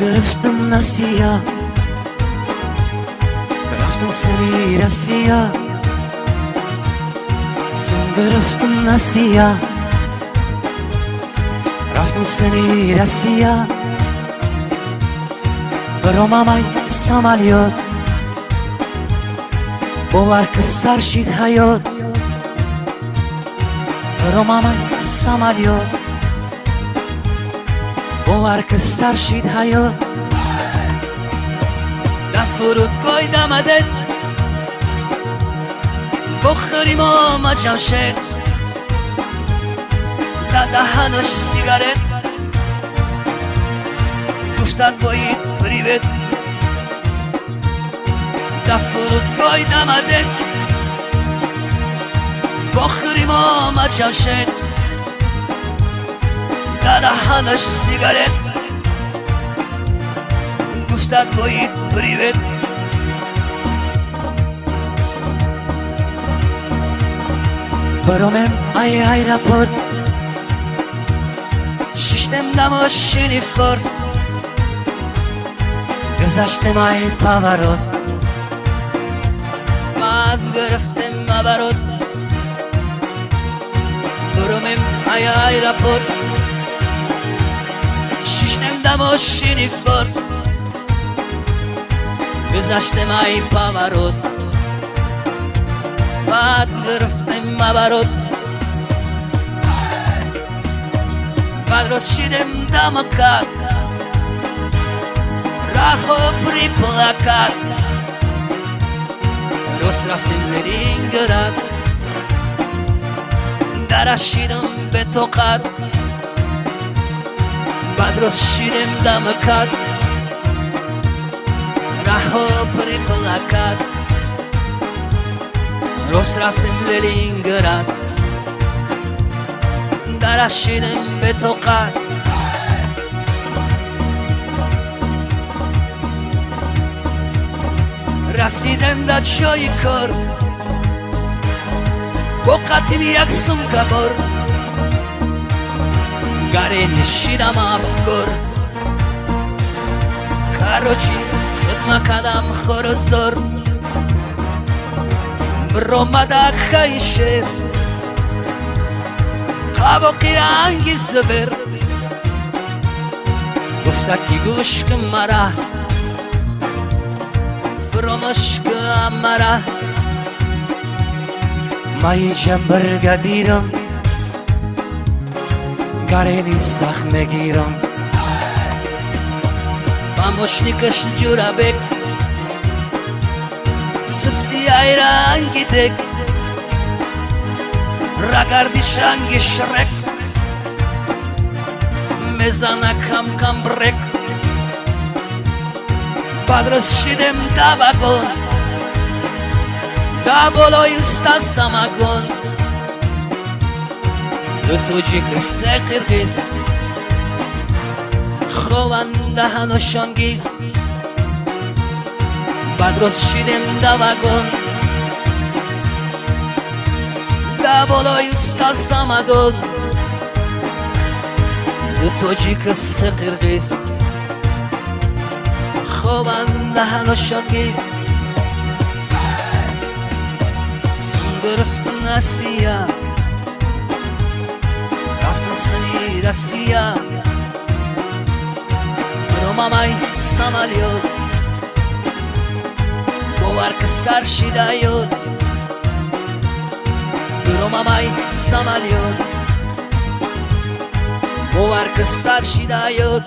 گرفتم نسیا رفتم سری رسیا سون گرفتم نسیا رفتم سری رسیا برامای سامالیات باور که سر شید حیات برامای سامالیات باور که سر شید حیات لفرودگاه دمدت بخوریم آما جمشد دهنش سیگارت گفتن باید پریوت لفرودگاه دمدت بخوریم آما جمشد دهنش سیگارت گفتن باید پریوت برامم ای رپورت ششتم نماشینی فرد گذشتم ای پاورود من گرفتم مبرود برامم ای رپورت ششتم نماشینی فرد گذشتم ای پاورود بعد گرفتم مبرود بعد روز شیدم دمکت راه پری پلاکت روز رفتم لینگرد درش شیدم به توقت بعد روز شیدم دمکت راه پری پلاکت روز رفتم لینگرد درش شیدم به توقت رسیدم در جای کار با قطیم یک سم کبار گره نشیدم افکار کاروچی خدمه کدم خورزار برامده که شیر قباقی رنگی زبر گفته که گوش که مرا فرامش که مرا مایی جنبر گدیرم گرینی سخت نگیرم با مشنکش جورا بک سبسی ای رنگی دک رگردیش رنگی شرک میزنه کم کم برک بعد روز شیدم دا وگون دا بالای استا سمگون دو توجی که سخرخیز خوانده هنوشانگیز بعد روز شیدم دا وگون دا بالای استا سمگون دو توجی که سخرخیز خوانده هنوشانگیز سون گرفتم نسیا رفتم سری رسیا برامای سامالیات باور که سر شیده یاد برامای سامالیات باور که سر شیده یاد